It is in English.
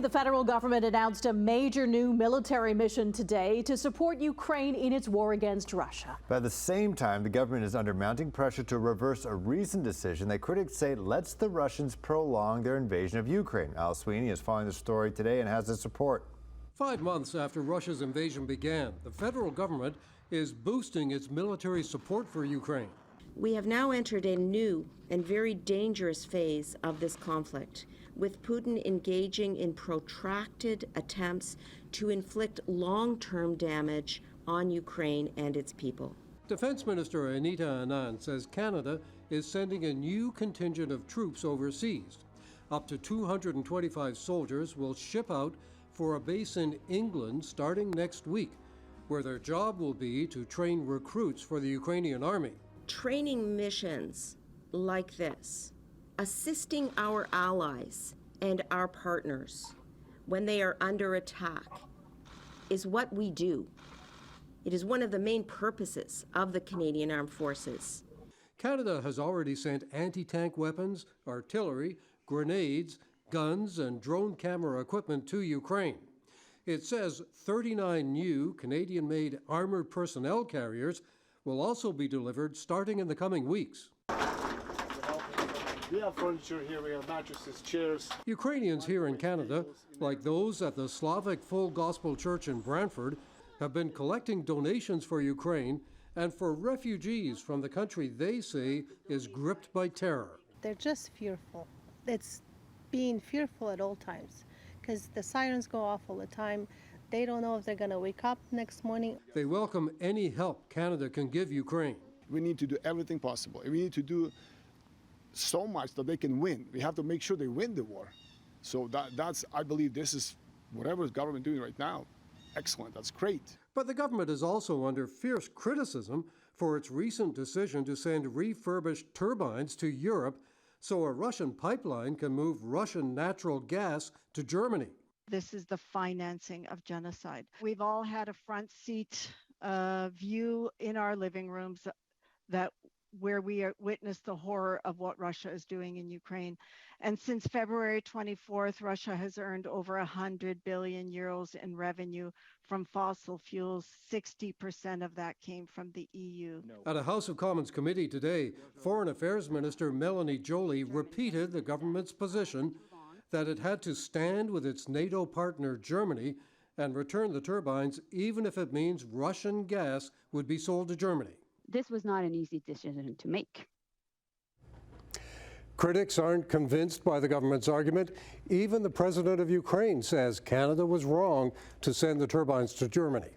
The federal government announced a major new military mission today to support Ukraine in its war against Russia. But at the same time, the government is under mounting pressure to reverse a recent decision that critics say lets the Russians prolong their invasion of Ukraine. Al Sweeney is following the story today and has this report. 5 months after Russia's invasion began, the federal government is boosting its military support for Ukraine. We have now entered a new and very dangerous phase of this conflict, with Putin engaging in protracted attempts to inflict long-term damage on Ukraine and its people. Defense Minister Anita Anand says Canada is sending a new contingent of troops overseas. Up to 225 soldiers will ship out for a base in England starting next week, where their job will be to train recruits for the Ukrainian army. Training missions like this, assisting our allies and our partners when they are under attack, is what we do. It is one of the main purposes of the Canadian Armed Forces. Canada has already sent anti-tank weapons, artillery, grenades, guns, and drone camera equipment to Ukraine. It says 39 new Canadian-made armored personnel carriers will also be delivered starting in the coming weeks. We have furniture here, we have mattresses, chairs. Ukrainians here in Canada, like those at the SLAVIC Full Gospel Church in Brantford, have been collecting donations for Ukraine and for refugees from the country they say is gripped by terror. They're just fearful. It's being fearful at all times because the sirens go off all the time. They don't know if they're going to wake up next morning. They welcome any help Canada can give Ukraine. We need to do everything possible. We need to do so much that they can win. We have to make sure they win the war. So that's, I believe this is whatever the government doing right now. Excellent, that's great. But the government is also under fierce criticism for its recent decision to send refurbished turbines to Europe so a Russian pipeline can move Russian natural gas to Germany. This is the financing of genocide. We've all had a front seat view in our living rooms where we witnessed the horror of what Russia is doing in Ukraine. And since February 24th, Russia has earned over 100 billion euros in revenue from fossil fuels. 60% of that came from the EU. At a House of Commons committee today, Foreign Affairs Minister Melanie Joly repeated the government's position that it had to stand with its NATO partner Germany and return the turbines even if it means Russian gas would be sold to Germany. This was not an easy decision to make. Critics aren't convinced by the government's argument. Even the president of Ukraine says Canada was wrong to send the turbines to Germany.